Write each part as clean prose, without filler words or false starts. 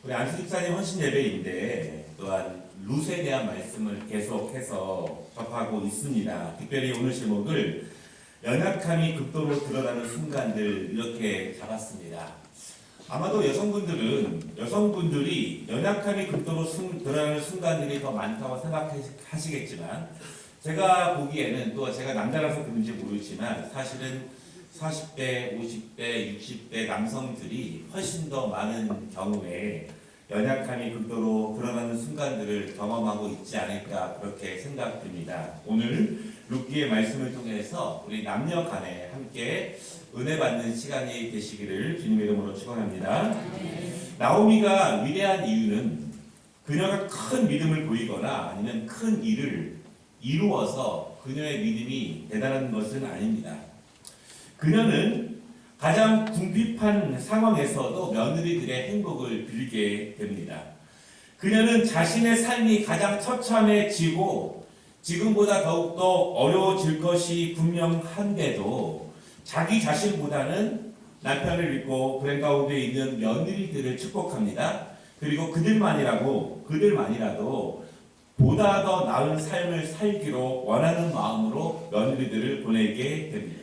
우리 안수집사님 헌신 예배인데 또한 룻에 대한 말씀을 계속해서 접하고 있습니다. 특별히 오늘 제목을 연약함이 극도로 드러나는 순간들 이렇게 잡았습니다. 아마도 여성분들이 연약함이 극도로 드러나는 순간들이 더 많다고 생각하시겠지만 제가 보기에는 또 제가 남자라서 그런지 모르지만 사실은 40대, 50대, 60대 남성들이 훨씬 더 많은 경우에 연약함이 극도로 드러나는 순간들을 경험하고 있지 않을까 그렇게 생각됩니다. 오늘 룻기의 말씀을 통해서 우리 남녀 간에 함께 은혜 받는 시간이 되시기를 주님의 이름으로 축원합니다. 나오미가 위대한 이유는 그녀가 큰 믿음을 보이거나 아니면 큰 일을 이루어서 그녀의 믿음이 대단한 것은 아닙니다. 그녀는 가장 궁핍한 상황에서도 며느리들의 행복을 빌게 됩니다. 그녀는 자신의 삶이 가장 처참해지고 지금보다 더욱더 어려워질 것이 분명한데도 자기 자신보다는 남편을 잃고 불행 가운데 있는 며느리들을 축복합니다. 그리고 그들만이라도 보다 더 나은 삶을 살기로 원하는 마음으로 며느리들을 보내게 됩니다.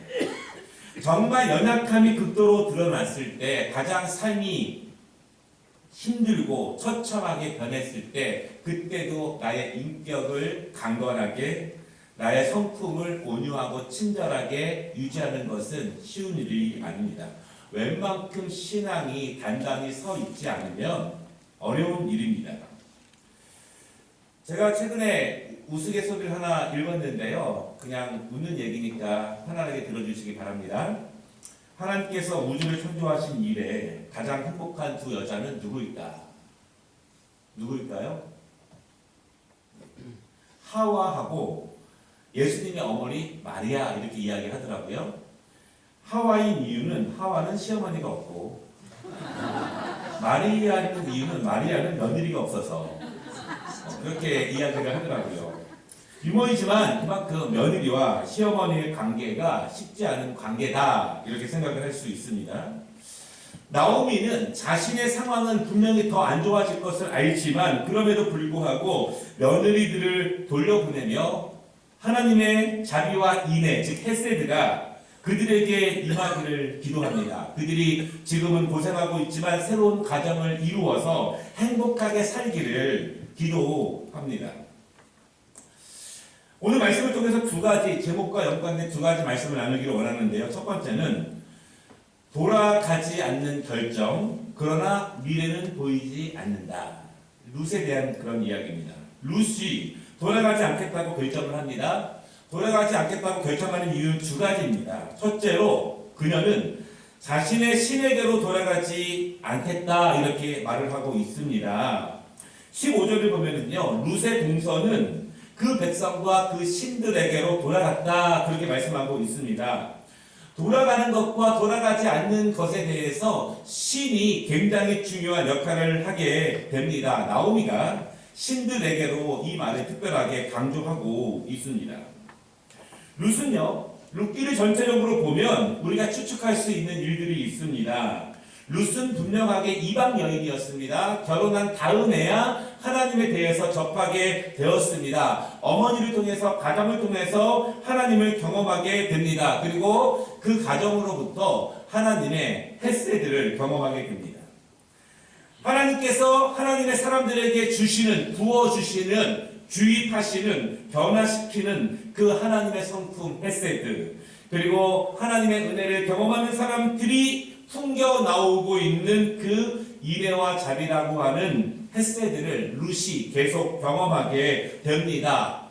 정말 연약함이 극도로 드러났을 때 가장 삶이 힘들고 처참하게 변했을 때 그때도 나의 인격을 강건하게 나의 성품을 온유하고 친절하게 유지하는 것은 쉬운 일이 아닙니다. 웬만큼 신앙이 단단히 서 있지 않으면 어려운 일입니다. 제가 최근에 우스갯소리를 하나 읽었는데요. 그냥 웃는 얘기니까 편안하게 들어주시기 바랍니다. 하나님께서 우주를 창조하신 이래 가장 행복한 두 여자는 누구일까요? 하와하고 예수님의 어머니 마리아 이렇게 이야기를 하더라고요. 하와인 이유는 하와는 시어머니가 없고 마리아인 이유는 마리아는 며느리가 없어서 그렇게 이야기를 하더라고요. 유머이지만 그만큼 며느리와 시어머니의 관계가 쉽지 않은 관계다 이렇게 생각을 할 수 있습니다. 나오미는 자신의 상황은 분명히 더 안 좋아질 것을 알지만 그럼에도 불구하고 며느리들을 돌려보내며 하나님의 자비와 인애 즉 헤세드가 그들에게 임하기를 기도합니다. 그들이 지금은 고생하고 있지만 새로운 가정을 이루어서 행복하게 살기를 기도합니다. 오늘 말씀을 통해서 두 가지 제목과 연관된 두 가지 말씀을 나누기를 원하는데요. 첫 번째는 돌아가지 않는 결정, 그러나 미래는 보이지 않는다. 룻에 대한 그런 이야기입니다. 룻이 돌아가지 않겠다고 결정을 합니다. 돌아가지 않겠다고 결정하는 이유는 두 가지입니다. 첫째로 그녀는 자신의 신에게로 돌아가지 않겠다 이렇게 말을 하고 있습니다. 15절을 보면은요, 룻의 동서는 그 백성과 그 신들에게로 돌아갔다 그렇게 말씀하고 있습니다. 돌아가는 것과 돌아가지 않는 것에 대해서 신이 굉장히 중요한 역할을 하게 됩니다. 나오미가 신들에게로 이 말을 특별하게 강조하고 있습니다. 룻은요, 룻기를 전체적으로 보면 우리가 추측할 수 있는 일들이 있습니다. 룻은 분명하게 이방 여인이었습니다. 결혼한 다음에야 하나님에 대해서 접하게 되었습니다. 어머니를 통해서 가정을 통해서 하나님을 경험하게 됩니다. 그리고 그 가정으로부터 하나님의 헤세드를 경험하게 됩니다. 하나님께서 하나님의 사람들에게 부어주시는 주입하시는 변화시키는 그 하나님의 성품 헤세드 그리고 하나님의 은혜를 경험하는 사람들이 풍겨 나오고 있는 그 인애와 자비라고 하는 헤세드를 룻이 계속 경험하게 됩니다.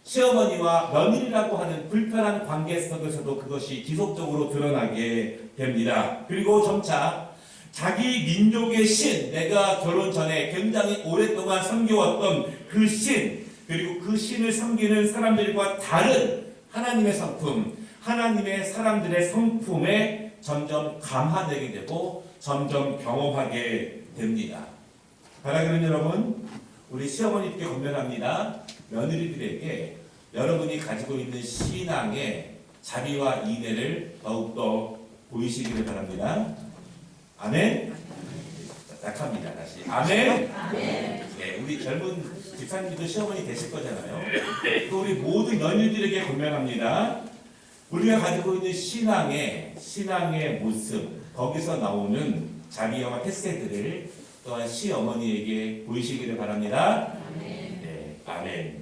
시어머니와 며느리라고 하는 불편한 관계 속에서도 그것이 지속적으로 드러나게 됩니다. 그리고 점차 자기 민족의 신, 내가 결혼 전에 굉장히 오랫동안 섬겨왔던 그 신, 그리고 그 신을 섬기는 사람들과 다른 하나님의 성품, 하나님의 사람들의 성품에 점점 감화되게 되고 점점 경험하게 됩니다. 사랑하는 여러분, 우리 시어머니께 권면합니다. 며느리들에게 여러분이 가지고 있는 신앙의 자비와 인애를 더욱더 보이시기를 바랍니다. 아멘. 시작합니다. 다시 아멘. 네, 우리 젊은 집사님들도 시어머니 되실 거잖아요. 또 우리 모든 연유들에게 권면합니다. 우리가 가지고 있는 신앙의 모습, 거기서 나오는 자비와 헤세드를 또한 시어머니에게 보이시기를 바랍니다. 네, 아멘.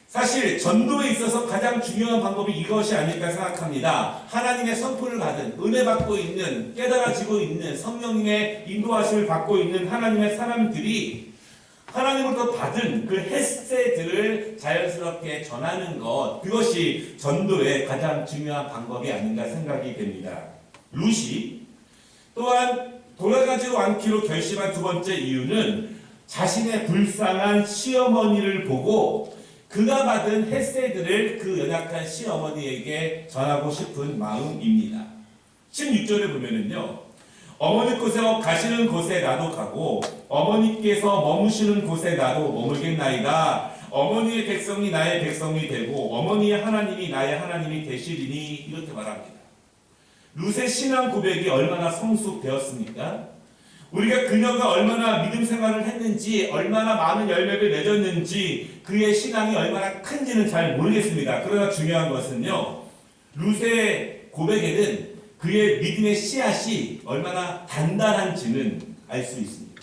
사실 전도에 있어서 가장 중요한 방법이 이것이 아닐까 생각합니다. 하나님의 선포를 받은, 은혜 받고 있는, 깨달아지고 있는, 성령님의 인도하심을 받고 있는 하나님의 사람들이 하나님으로부터 받은 그 헤세드를 자연스럽게 전하는 것, 그것이 전도의 가장 중요한 방법이 아닌가 생각이 됩니다. 루시 또한 돌아가지 않기로 결심한 두 번째 이유는 자신의 불쌍한 시어머니를 보고 그가 받은 헤세드를 그 연약한 시어머니에게 전하고 싶은 마음입니다. 16절에 보면은요, 어머니께서 가시는 곳에 나도 가고 어머니께서 머무시는 곳에 나도 머물겠나이다. 어머니의 백성이 나의 백성이 되고 어머니의 하나님이 나의 하나님이 되시리니, 이렇게 말합니다. 룻의 신앙 고백이 얼마나 성숙되었습니까? 우리가 그녀가 얼마나 믿음 생활을 했는지, 얼마나 많은 열매를 맺었는지, 그의 신앙이 얼마나 큰지는 잘 모르겠습니다. 그러나 중요한 것은요, 룻의 고백에는 그의 믿음의 씨앗이 얼마나 단단한지는 알 수 있습니다.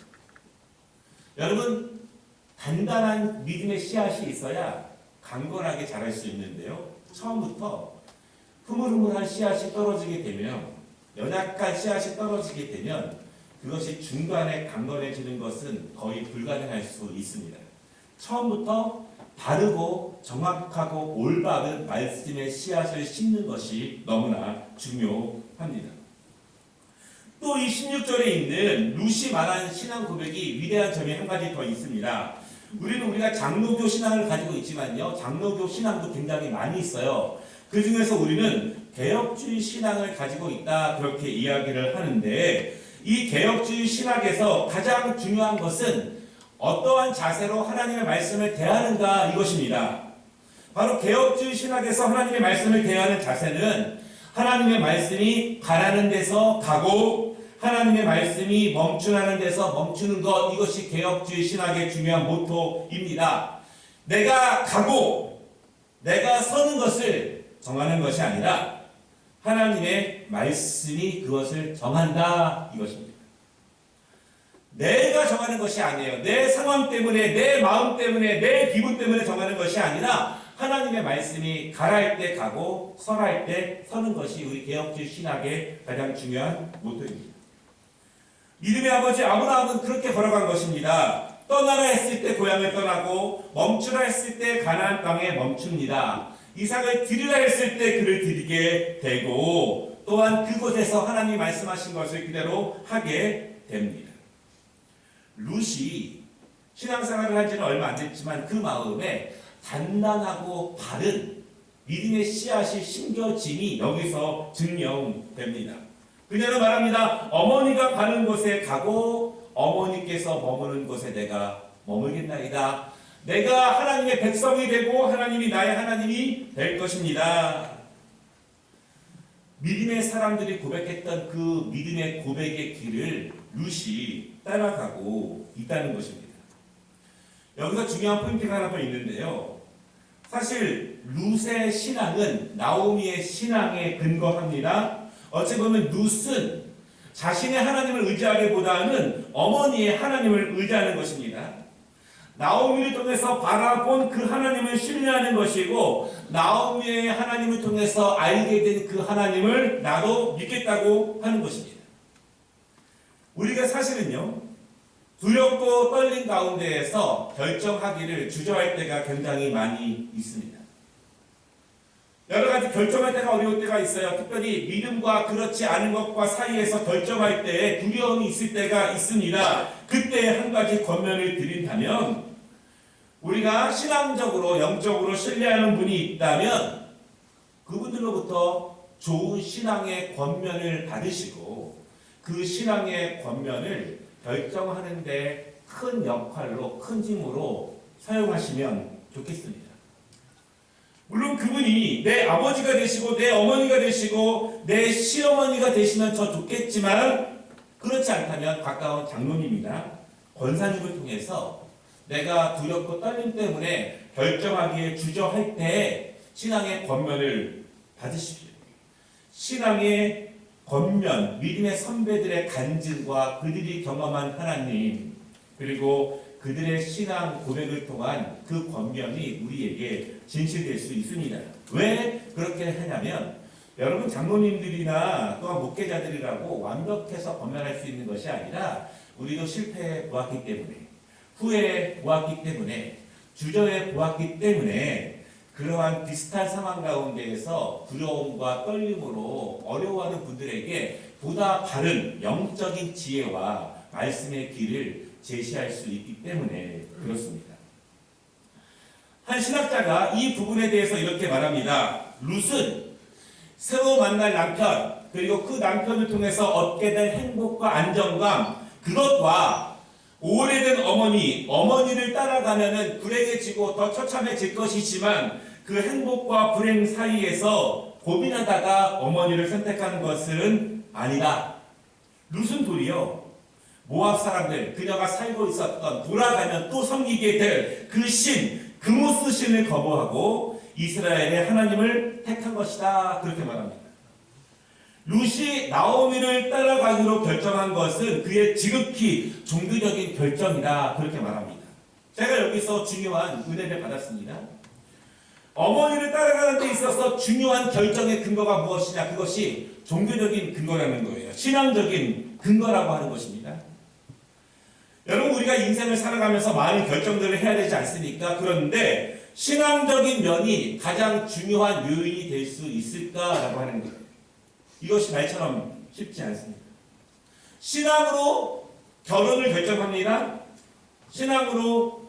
여러분, 단단한 믿음의 씨앗이 있어야 강건하게 자랄 수 있는데요, 처음부터 흐물흐물한 씨앗이 떨어지게 되면, 연약한 씨앗이 떨어지게 되면 그것이 중간에 강건해지는 것은 거의 불가능할 수 있습니다. 처음부터 바르고 정확하고 올바른 말씀의 씨앗을 심는 것이 너무나 중요합니다. 또 이 16절에 있는 룻이 말한 신앙 고백이 위대한 점이 한 가지 더 있습니다. 우리가 장로교 신앙을 가지고 있지만요, 장로교 신앙도 굉장히 많이 있어요. 그 중에서 우리는 개혁주의 신앙을 가지고 있다, 그렇게 이야기를 하는데, 이 개혁주의 신학에서 가장 중요한 것은 어떠한 자세로 하나님의 말씀을 대하는가, 이것입니다. 바로 개혁주의 신학에서 하나님의 말씀을 대하는 자세는 하나님의 말씀이 가라는 데서 가고 하나님의 말씀이 멈추라는 데서 멈추는 것, 이것이 개혁주의 신학의 중요한 모토입니다. 내가 가고 내가 서는 것을 정하는 것이 아니라 하나님의 말씀이 그것을 정한다, 이것입니다. 내가 정하는 것이 아니에요. 내 상황 때문에, 내 마음 때문에, 내 기분 때문에 정하는 것이 아니라 하나님의 말씀이 가랄 때 가고 설할 때 서는 것이 우리 개혁주의 신학의 가장 중요한 모토입니다. 믿음의 아버지 아브라함은 그렇게 걸어간 것입니다. 떠나라 했을 때 고향을 떠나고 멈추라 했을 때 가나안 땅에 멈춥니다. 이삭을 드리라 했을 때 그를 드리게 되고, 또한 그곳에서 하나님이 말씀하신 것을 그대로 하게 됩니다. 룻이 신앙생활을 한 지는 얼마 안 됐지만 그 마음에 단단하고 바른 믿음의 씨앗이 심겨짐이 여기서 증명됩니다. 그녀는 말합니다. 어머니가 가는 곳에 가고 어머니께서 머무는 곳에 내가 머물겠나이다. 내가 하나님의 백성이 되고 하나님이 나의 하나님이 될 것입니다. 믿음의 사람들이 고백했던 그 믿음의 고백의 길을 룻이 따라가고 있다는 것입니다. 여기서 중요한 포인트가 하나 더 있는데요. 사실 룻의 신앙은 나오미의 신앙에 근거합니다. 어찌 보면 룻은 자신의 하나님을 의지하기보다는 어머니의 하나님을 의지하는 것입니다. 나오미를 통해서 바라본 그 하나님을 신뢰하는 것이고, 나오미의 하나님을 통해서 알게 된 그 하나님을 나도 믿겠다고 하는 것입니다. 우리가 사실은요, 두렵고 떨린 가운데에서 결정하기를 주저할 때가 굉장히 많이 있습니다. 여러 가지 결정할 때가 어려울 때가 있어요. 특별히 믿음과 그렇지 않은 것과 사이에서 결정할 때 두려움이 있을 때가 있습니다. 그때 한 가지 권면을 드린다면, 우리가 신앙적으로 영적으로 신뢰하는 분이 있다면 그분들로부터 좋은 신앙의 권면을 받으시고 그 신앙의 권면을 결정하는 데 큰 역할로, 큰 힘으로 사용하시면 좋겠습니다. 물론 그분이 내 아버지가 되시고 내 어머니가 되시고 내 시어머니가 되시면 더 좋겠지만, 그렇지 않다면 가까운 장로님이나 권사님을 통해서 내가 두렵고 떨림 때문에 결정하기에 주저할 때 신앙의 권면을 받으십시오. 신앙의 권면, 믿음의 선배들의 간증과 그들이 경험한 하나님, 그리고 그들의 신앙 고백을 통한 그 권면이 우리에게 진실될 수 있습니다. 왜 그렇게 하냐면 여러분 장로님들이나 또한 목회자들이라고 완벽해서 권면할 수 있는 것이 아니라 우리도 실패해 보았기 때문에, 후회해 보았기 때문에, 주저해 보았기 때문에 그러한 비슷한 상황 가운데에서 두려움과 떨림으로 어려워하는 분들에게 보다 바른 영적인 지혜와 말씀의 길을 제시할 수 있기 때문에 그렇습니다. 한 신학자가 이 부분에 대해서 이렇게 말합니다. 룻은 새로 만날 남편, 그리고 그 남편을 통해서 얻게 될 행복과 안정감, 그것과 오래된 어머니를 따라가면은 불행해지고 더 처참해질 것이지만 그 행복과 불행 사이에서 고민하다가 어머니를 선택하는 것은 아니다. 룻은 도리어 모압 사람들, 그녀가 살고 있었던 돌아가면 또 섬기게 될 그 신, 그모스 신을 거부하고 이스라엘의 하나님을 택한 것이다. 그렇게 말합니다. 룻이 나오미를 따라가기로 결정한 것은 그의 지극히 종교적인 결정이다. 그렇게 말합니다. 제가 여기서 중요한 은혜를 받았습니다. 어머니를 따라가는 데 있어서 중요한 결정의 근거가 무엇이냐? 그것이 종교적인 근거라는 거예요. 신앙적인 근거라고 하는 것입니다. 여러분, 우리가 인생을 살아가면서 많은 결정들을 해야 되지 않습니까? 그런데 신앙적인 면이 가장 중요한 요인이 될 수 있을까라고 하는 거예요. 이것이 말처럼 쉽지 않습니다. 신앙으로 결혼을 결정합니다. 신앙으로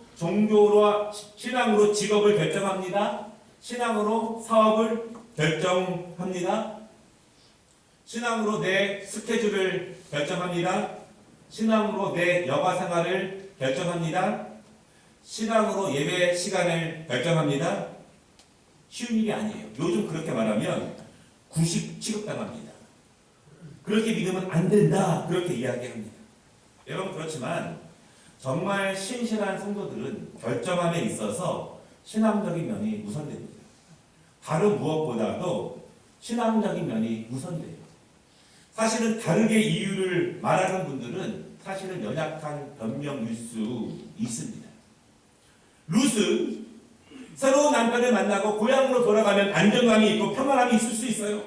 신앙으로 직업을 결정합니다. 신앙으로 사업을 결정합니다. 신앙으로 내 스케줄을 결정합니다. 신앙으로 내 여가 생활을 결정합니다. 신앙으로 예배 시간을 결정합니다. 쉬운 일이 아니에요. 요즘 그렇게 말하면 구식 취급당합니다. 그렇게 믿으면 안 된다. 그렇게 이야기합니다. 여러분, 그렇지만 정말 신실한 성도들은 결정함에 있어서 신앙적인 면이 우선됩니다. 다른 무엇보다도 신앙적인 면이 우선돼요. 사실은 다르게 이유를 말하는 분들은 사실은 연약한 변명일 수 있습니다. 룻은 새로운 남편을 만나고 고향으로 돌아가면 안정감이 있고 평안함이 있을 수 있어요.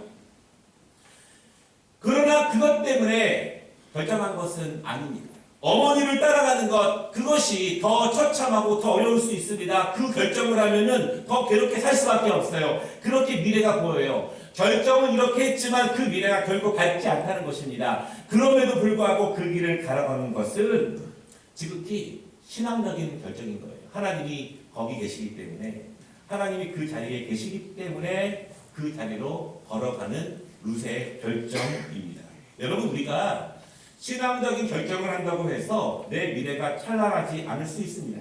그러나 그것 때문에 결정한 것은 아닙니다. 어머니를 따라가는 것, 그것이 더 처참하고 더 어려울 수 있습니다. 그 결정을 하면은 더 괴롭게 살 수밖에 없어요. 그렇게 미래가 보여요. 결정은 이렇게 했지만 그 미래가 결국 밝지 않다는 것입니다. 그럼에도 불구하고 그 길을 갈아가는 것은 지극히 신앙적인 결정인 거예요. 하나님이 거기 계시기 때문에, 하나님이 그 자리에 계시기 때문에 그 자리로 걸어가는 룻의 결정입니다. 여러분, 우리가 신앙적인 결정을 한다고 해서 내 미래가 찬란하지 않을 수 있습니다.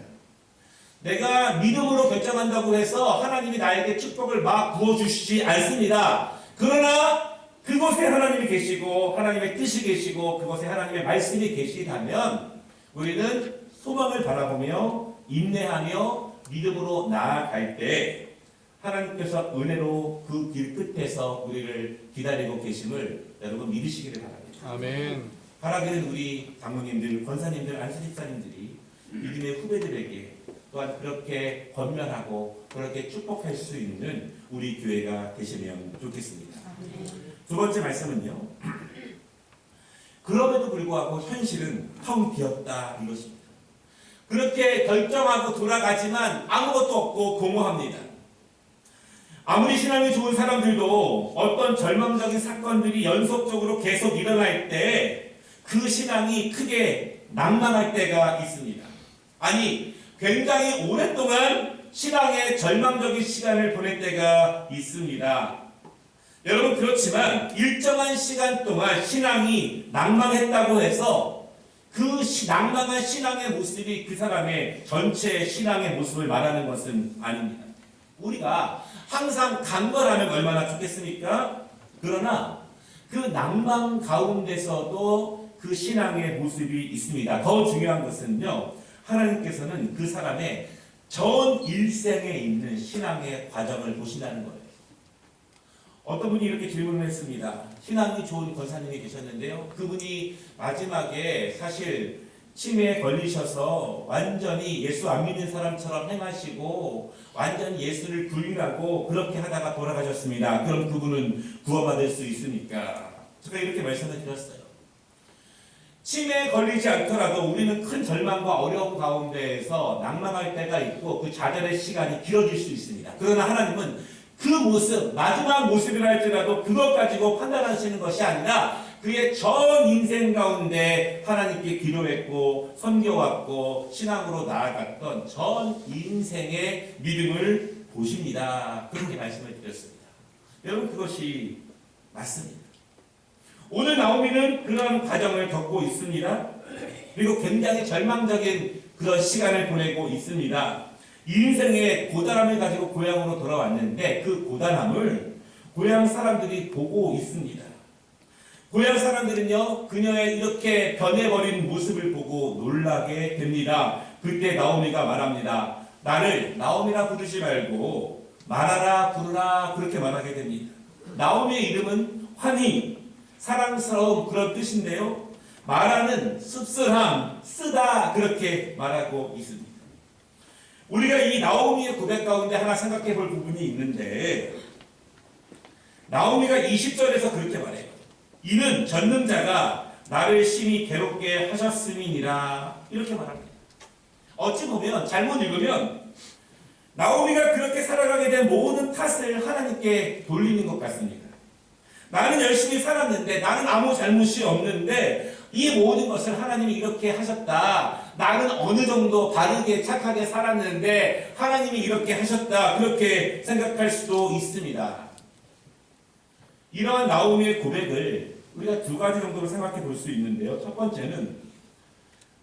내가 믿음으로 결정한다고 해서 하나님이 나에게 축복을 막 부어주시지 않습니다. 그러나 그곳에 하나님이 계시고 하나님의 뜻이 계시고 그곳에 하나님의 말씀이 계시다면 우리는 소망을 바라보며 인내하며 믿음으로 나아갈 때 하나님께서 은혜로 그 길 끝에서 우리를 기다리고 계심을 여러분 믿으시기를 바랍니다. 아멘. 바라기는 우리 장로님들, 권사님들, 안수집사님들이 믿음의 후배들에게 또한 그렇게 권면하고 그렇게 축복할 수 있는 우리 교회가 되시면 좋겠습니다. 두 번째 말씀은요. 그럼에도 불구하고 현실은 텅 비었다 이것입니다. 그렇게 결정하고 돌아가지만 아무것도 없고 공허합니다. 아무리 신앙이 좋은 사람들도 어떤 절망적인 사건들이 연속적으로 계속 일어날 때 그 신앙이 크게 낭망할 때가 있습니다. 아니, 굉장히 오랫동안 신앙의 절망적인 시간을 보낼 때가 있습니다. 여러분, 그렇지만 일정한 시간 동안 신앙이 낭망했다고 해서 그 낭망한 신앙의 모습이 그 사람의 전체 신앙의 모습을 말하는 것은 아닙니다. 우리가 항상 간절하면 얼마나 좋겠습니까? 그러나 그 낭망 가운데서도 그 신앙의 모습이 있습니다. 더 중요한 것은요, 하나님께서는 그 사람의 전 일생에 있는 신앙의 과정을 보신다는 거예요. 어떤 분이 이렇게 질문을 했습니다. 신앙이 좋은 권사님이 계셨는데요. 그분이 마지막에 사실 치매에 걸리셔서 완전히 예수 안 믿는 사람처럼 행하시고 완전히 예수를 부인하고 그렇게 하다가 돌아가셨습니다. 그럼 그분은 구원받을 수 있습니까? 제가 이렇게 말씀을 드렸어요. 치매에 걸리지 않더라도 우리는 큰 절망과 어려움 가운데에서 낭망할 때가 있고 그 좌절의 시간이 길어질 수 있습니다. 그러나 하나님은 그 모습, 마지막 모습이라 할지라도 그것 가지고 판단하시는 것이 아니라 그의 전 인생 가운데 하나님께 기도했고 섬겨왔고 신앙으로 나아갔던 전 인생의 믿음을 보십니다. 그렇게 말씀을 드렸습니다. 여러분, 그것이 맞습니다. 오늘 나오미는 그런 과정을 겪고 있습니다. 그리고 굉장히 절망적인 그런 시간을 보내고 있습니다. 인생의 고단함을 가지고 고향으로 돌아왔는데 그 고단함을 고향 사람들이 보고 있습니다. 고향 사람들은요, 그녀의 이렇게 변해버린 모습을 보고 놀라게 됩니다. 그때 나오미가 말합니다. 나를 나오미라 부르지 말고 마라라 부르라, 그렇게 말하게 됩니다. 나오미의 이름은 환희, 사랑스러움, 그런 뜻인데요. 마라는 씁쓸함, 쓰다, 그렇게 말하고 있습니다. 우리가 이 나오미의 고백 가운데 하나 생각해 볼 부분이 있는데, 나오미가 20절에서 그렇게 말해요. 이는 전능자가 나를 심히 괴롭게 하셨음이니라, 이렇게 말합니다. 어찌 보면, 잘못 읽으면 나오미가 그렇게 살아가게 된 모든 탓을 하나님께 돌리는 것 같습니다. 나는 열심히 살았는데, 나는 아무 잘못이 없는데 이 모든 것을 하나님이 이렇게 하셨다. 나는 어느 정도 바르게 착하게 살았는데 하나님이 이렇게 하셨다. 그렇게 생각할 수도 있습니다. 이러한 나오미의 고백을 우리가 두 가지 정도로 생각해 볼 수 있는데요. 첫 번째는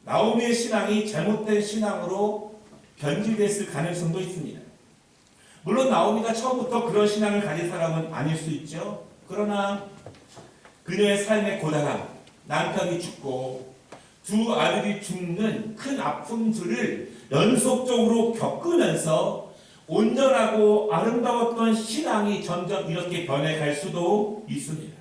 나오미의 신앙이 잘못된 신앙으로 변질됐을 가능성도 있습니다. 물론 나오미가 처음부터 그런 신앙을 가진 사람은 아닐 수 있죠. 그러나 그녀의 삶의 고단함, 남편이 죽고 두 아들이 죽는 큰 아픔들을 연속적으로 겪으면서 온전하고 아름다웠던 신앙이 점점 이렇게 변해갈 수도 있습니다.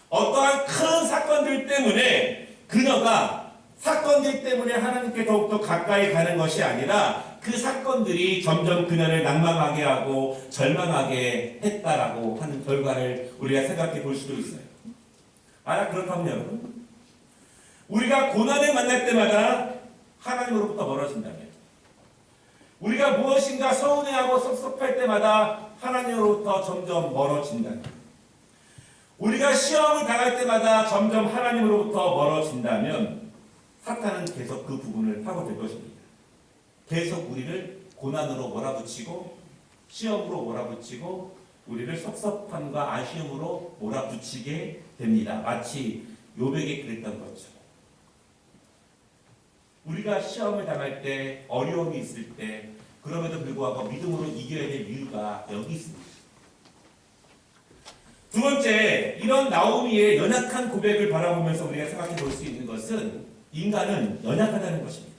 어떠한 큰 사건들 때문에 그녀가 사건들 때문에 하나님께 더욱더 가까이 가는 것이 아니라 그 사건들이 점점 그녀를 낭망하게 하고 절망하게 했다라고 하는 결과를 우리가 생각해 볼 수도 있어요. 그렇다면 여러분, 우리가 고난을 만날 때마다 하나님으로부터 멀어진다면, 우리가 무엇인가 서운해하고 섭섭할 때마다 하나님으로부터 점점 멀어진다면, 우리가 시험을 당할 때마다 점점 하나님으로부터 멀어진다면 사탄은 계속 그 부분을 파고들 것입니다. 계속 우리를 고난으로 몰아붙이고 시험으로 몰아붙이고 우리를 섭섭함과 아쉬움으로 몰아붙이게 됩니다. 마치 욥에게 그랬던 것처럼. 우리가 시험을 당할 때, 어려움이 있을 때, 그럼에도 불구하고 믿음으로 이겨야 될 이유가 여기 있습니다. 두 번째, 이런 나오미의 연약한 고백을 바라보면서 우리가 생각해 볼 수 있는 것은 인간은 연약하다는 것입니다.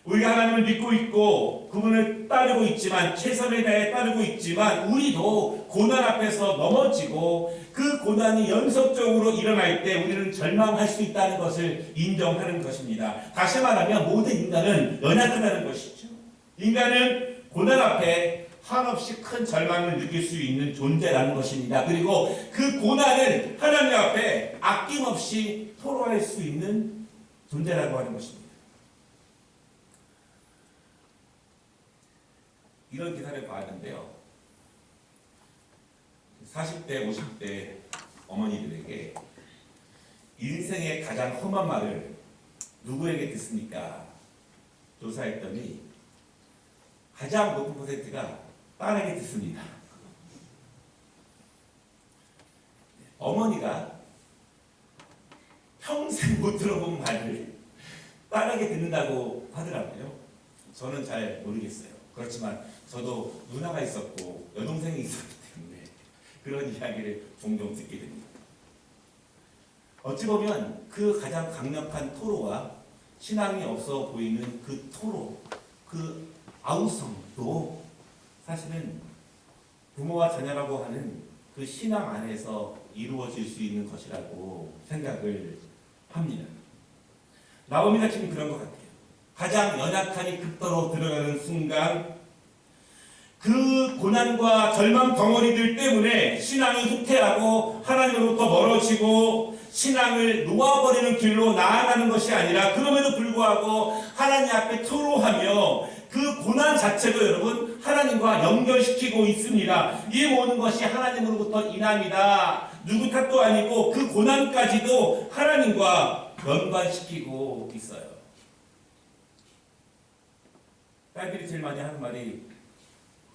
우리가 하나님을 믿고 있고 그분을 따르고 있지만, 최선을 다해 따르고 있지만 우리도 고난 앞에서 넘어지고 그 고난이 연속적으로 일어날 때 우리는 절망할 수 있다는 것을 인정하는 것입니다. 다시 말하면 모든 인간은 연약하다는 것이죠. 인간은 고난 앞에 한없이 큰 절망을 느낄 수 있는 존재라는 것입니다. 그리고 그 고난을 하나님 앞에 아낌없이 토로할 수 있는 존재라고 하는 것입니다. 이런 기사를 봤는데요. 40대, 50대 어머니들에게 인생의 가장 험한 말을 누구에게 듣습니까? 조사했더니 가장 높은 퍼센트가 딸에게 듣습니다. 어머니가 평생 못 들어본 말을 딸에게 듣는다고 하더라고요. 저는 잘 모르겠어요. 그렇지만 저도 누나가 있었고 여동생이 있었기 때문에 그런 이야기를 종종 듣게 됩니다. 어찌 보면 그 가장 강력한 토로와 신앙이 없어 보이는 그 토로, 그 아우성도 사실은 부모와 자녀라고 하는 그 신앙 안에서 이루어질 수 있는 것이라고 생각을 합니다. 나오미가 지금 그런 것 같아요. 가장 연약하니 극도로 들어가는 순간 그 고난과 절망 덩어리들 때문에 신앙이 후퇴하고 하나님으로부터 멀어지고 신앙을 놓아버리는 길로 나아가는 것이 아니라 그럼에도 불구하고 하나님 앞에 토로하며 그 고난 자체도 여러분 하나님과 연결시키고 있습니다. 이 모든 것이 하나님으로부터 인함이다. 누구 탓도 아니고 그 고난까지도 하나님과 연관시키고 있어요. 딸들이 제일 많이 하는 말이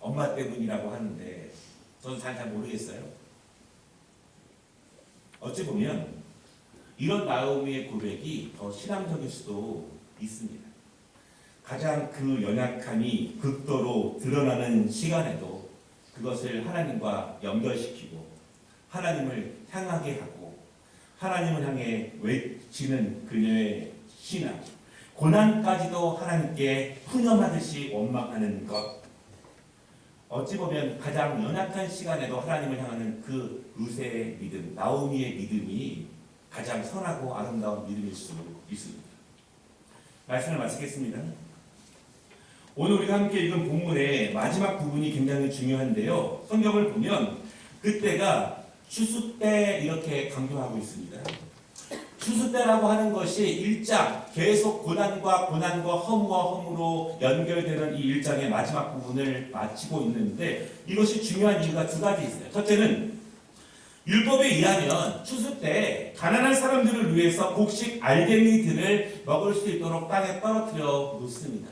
엄마 때문이라고 하는데 저는 잘 모르겠어요. 어찌 보면 이런 나오미의 고백이 더 신앙적일 수도 있습니다. 가장 그 연약함이 극도로 드러나는 시간에도 그것을 하나님과 연결시키고 하나님을 향하게 하고 하나님을 향해 외치는 그녀의 신앙, 고난까지도 하나님께 푸념하듯이 원망하는 것, 어찌 보면 가장 연약한 시간에도 하나님을 향하는 그 루세의 믿음, 나오미의 믿음이 가장 선하고 아름다운 믿음일 수 있습니다. 말씀을 마치겠습니다. 오늘 우리가 함께 읽은 본문의 마지막 부분이 굉장히 중요한데요. 성경을 보면 그때가 추수 때 이렇게 강조하고 있습니다. 추수 때라고 하는 것이 일장, 계속 고난과 허무와 허무로 연결되는 이 일장의 마지막 부분을 마치고 있는데 이것이 중요한 이유가 두 가지 있어요. 첫째는 율법에 의하면 추수 때 가난한 사람들을 위해서 곡식 알갱이들을 먹을 수 있도록 땅에 떨어뜨려 놓습니다.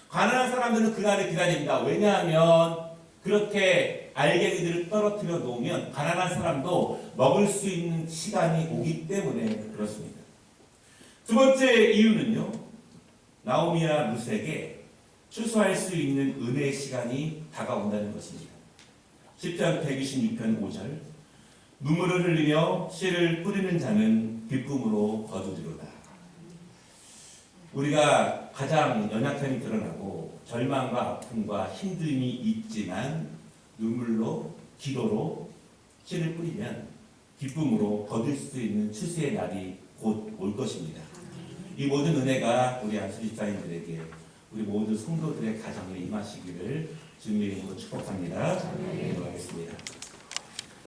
가난한 사람들은 그날을 기다립니다. 왜냐하면 그렇게 알갱이들을 떨어뜨려 놓으면 가난한 사람도 먹을 수 있는 시간이 오기 때문에 그렇습니다. 두 번째 이유는요. 나오미와 루세에게 추수할 수 있는 은혜의 시간이 다가온다는 것입니다. 10장 126편 5절 눈물을 흘리며 씨를 뿌리는 자는 기쁨으로 거두리로다. 우리가 가장 연약함이 드러나고 절망과 아픔과 힘듦이 있지만 눈물로 기도로 씨를 뿌리면 기쁨으로 거둘 수 있는 추수의 날이 곧 올 것입니다. 이 모든 은혜가 우리 안수 집사님들에게 우리 모든 성도들의 가정에 임하시기를 주님의 이름으로 축복합니다. 기도하겠습니다.